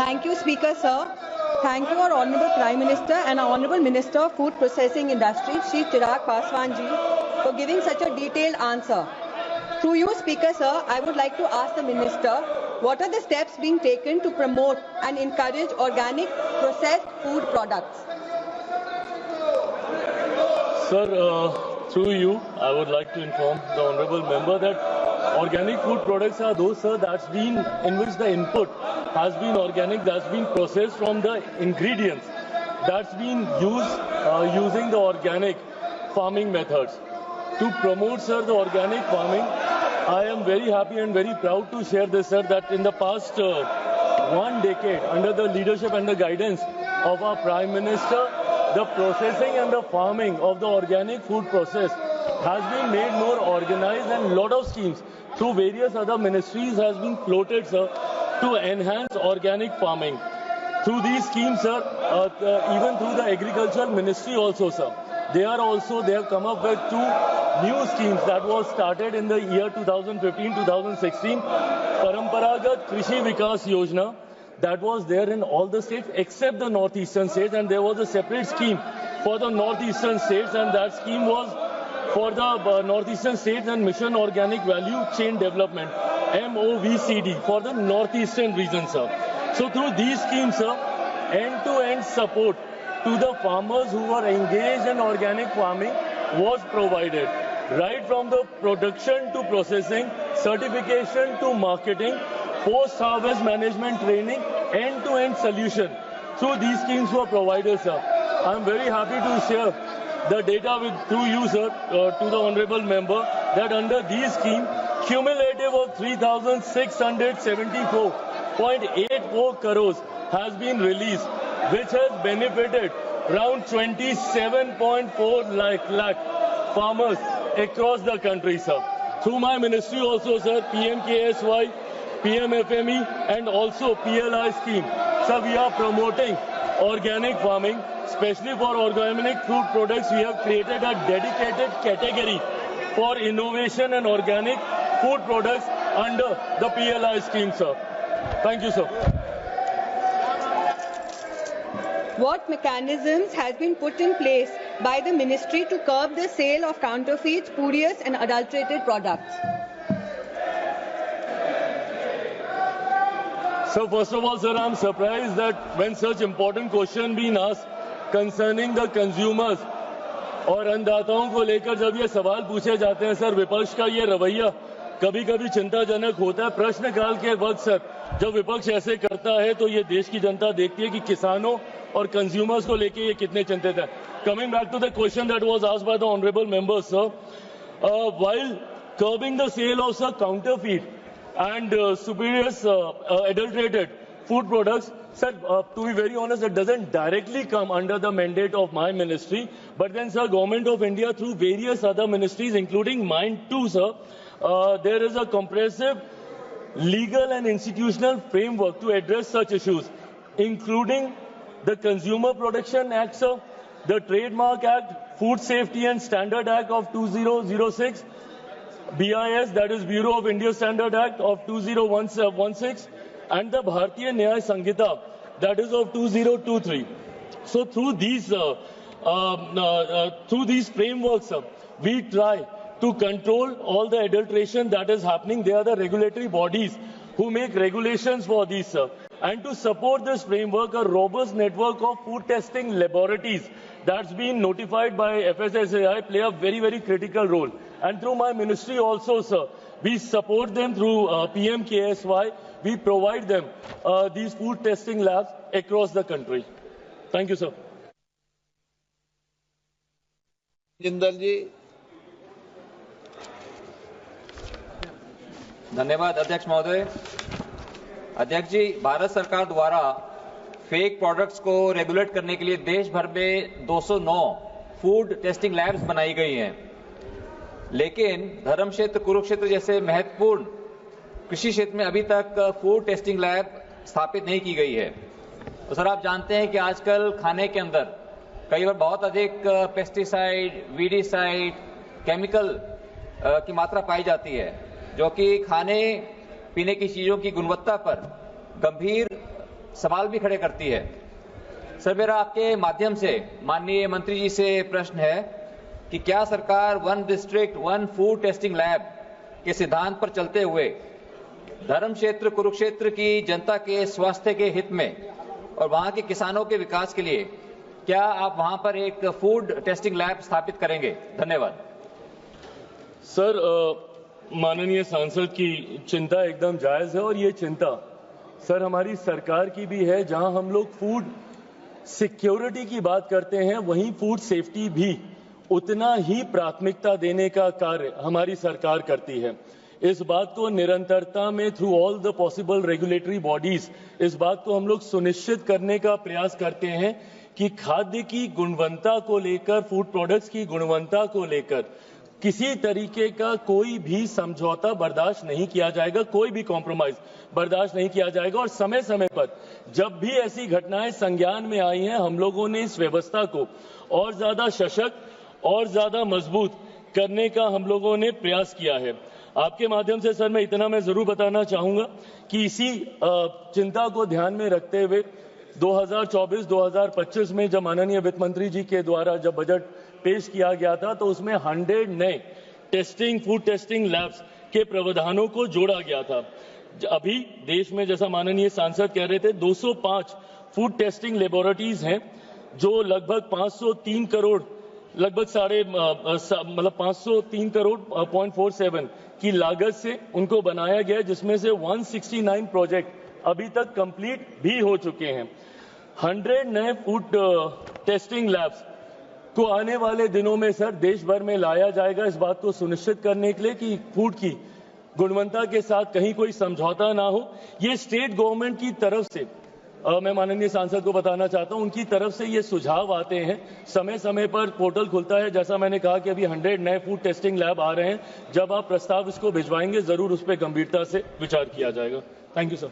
Thank you, Speaker, sir. Thank you, our Honourable Prime Minister and our Honourable Minister of Food Processing Industry, Shri Chirag Paswan ji, for giving such a detailed answer. Through you, Speaker, sir, I would like to ask the Minister, what are the steps being taken to promote and encourage organic processed food products? Sir, through you, I would like to inform the Honourable Member that organic food products are those, sir, in which the input has been organic, that's been processed from the ingredients that's been used using the organic farming methods. To promote, sir, the organic farming, I am very happy and very proud to share this, sir, that in the past 1 decade, under the leadership and the guidance of our Prime Minister, the processing and the farming of the organic food process has been made more organized, and a lot of schemes through various other ministries has been floated, sir, to enhance organic farming. Through these schemes, sir, even through the Agricultural Ministry also, sir, they have come up with 2 new schemes that was started in the year 2015-2016. Paramparagat Krishi Vikas Yojana, that was there in all the states except the northeastern states, and there was a separate scheme for the northeastern states, and that scheme was for the northeastern states and Mission Organic Value Chain Development, MOVCD, for the northeastern region, sir. So through these schemes, sir, end-to-end support to the farmers who were engaged in organic farming was provided, right from the production to processing, certification to marketing, post-harvest management training, end-to-end solution. Through these schemes were provided, sir. I am very happy to share the data through you, sir, to the Honourable Member, that under these schemes, cumulative of 3,674.84 crores has been released, which has benefited around 27.4 lakh farmers across the country, sir. Through my ministry also, sir, PMKSY, PMFME and also PLI scheme. So we are promoting organic farming, especially for organic food products. We have created a dedicated category for innovation and organic food products under the PLI scheme, sir. Thank you, sir. What mechanisms has been put in place by the ministry to curb the sale of counterfeit, spurious and adulterated products? So first of all, sir, I am surprised that when such important question being asked concerning the consumers और अन्नदाताओं को लेकर जब ये सवाल पूछे जाते हैं, sir, विपक्ष का ये रवैया कभी कभी चिंताजनक होता है। प्रश्नकाल के वक्त, सर, जब विपक्ष ऐसे करता है तो ये देश की जनता देखती है कि किसानों और कंज्यूमर्स को लेकर ये कितने चिंतित है। Coming back to the question that was asked by the honourable member, sir, while curbing the sale of, sir, counterfeit and spurious adulterated food products, sir, to be very honest, it doesn't directly come under the mandate of my ministry, but then, sir, Government of India through various other ministries, including mine too, sir, there is a comprehensive legal and institutional framework to address such issues, including the Consumer Protection Act, sir, the Trademark Act, Food Safety and Standard Act of 2006, BIS, that is Bureau of Indian Standard Act of 2016, and the Bharatiya Nyaya Sanghita, that is of 2023. So through these frameworks, we try to control all the adulteration that is happening. They are the regulatory bodies who make regulations for these, sir. And to support this framework, a robust network of food testing laboratories that's been notified by FSSAI play a very, very critical role. And through my ministry also, sir, we support them through PMKSY. We provide them these food testing labs across the country. Thank you, sir. Jindal जी। धन्यवाद अध्यक्ष महोदय। अध्यक्ष जी, भारत सरकार द्वारा fake products को regulate करने के लिए देश भर में 209 फूड टेस्टिंग लैब्स बनाई गई हैं, लेकिन धर्म क्षेत्र, कुरुक्षेत्र जैसे महत्वपूर्ण कृषि क्षेत्र में अभी तक फूड टेस्टिंग लैब स्थापित नहीं की गई है। तो सर, आप जानते हैं कि आजकल खाने के अंदर कई बार बहुत अधिक पेस्टिसाइड, वीडिसाइड, केमिकल की मात्रा पाई जाती है, जो कि खाने पीने की चीजों की गुणवत्ता पर गंभीर सवाल भी खड़े करती है। सर, मेरा आपके माध्यम से माननीय मंत्री जी से प्रश्न है कि क्या सरकार one district one food testing lab के सिद्धांत पर चलते हुए धर्म क्षेत्र कुरुक्षेत्र की जनता के स्वास्थ्य के हित में और वहां के किसानों के विकास के लिए क्या आप वहां पर एक फूड टेस्टिंग लैब स्थापित करेंगे? धन्यवाद। सर, माननीय सांसद की चिंता एकदम जायज है और ये चिंता सर हमारी सरकार की भी है। जहां हम लोग फूड सिक्योरिटी की बात करते हैं, वहीं फूड सेफ्टी भी उतना ही प्राथमिकता देने का कार्य हमारी सरकार करती है। इस बात को निरंतरता में through all the possible regulatory bodies इस बात को हम लोग सुनिश्चित करने का प्रयास करते हैं कि खाद्य की गुणवत्ता को लेकर, फूड प्रोडक्ट्स की गुणवत्ता को लेकर किसी तरीके का कोई भी समझौता बर्दाश्त नहीं किया जाएगा, कोई भी कॉम्प्रोमाइज बर्दाश्त नहीं किया जाएगा। और समय समय पर जब भी ऐसी घटनाएं संज्ञान में आई हैं, हम लोगों ने इस व्यवस्था को और ज्यादा सशक्त और ज्यादा मजबूत करने का हम लोगों ने प्रयास किया है। आपके माध्यम से सर मैं जरूर बताना चाहूंगा कि इसी चिंता को ध्यान में रखते हुए 2024-2025 में जब माननीय वित्त मंत्री जी के द्वारा जब बजट पेश किया गया था, तो उसमें 100 नए फूड टेस्टिंग लैब्स के प्रावधानों को जोड़ा गया था। अभी देश में, जैसा माननीय सांसद कह रहे थे, 205 फूड टेस्टिंग लेबोरेटरीज हैं जो लगभग 503 करोड़ 503 करोड़ 0.47 की लागत से उनको बनाया गया, जिसमें से 169 प्रोजेक्ट अभी तक कंप्लीट भी हो चुके हैं। 100 नए फूड टेस्टिंग लैब्स को आने वाले दिनों में सर देश भर में लाया जाएगा, इस बात को सुनिश्चित करने के लिए कि फूड की गुणवत्ता के साथ कहीं कोई समझौता ना हो। ये स्टेट गवर्नमेंट की तरफ से मैं माननीय सांसद को बताना चाहता हूं, उनकी तरफ से ये सुझाव आते हैं। समय समय पर पोर्टल खुलता है, जैसा मैंने कहा कि अभी 100 नए फूड टेस्टिंग लैब आ रहे हैं। जब आप प्रस्ताव इसको भिजवाएंगे, जरूर उस पर गंभीरता से विचार किया जाएगा। Thank you sir.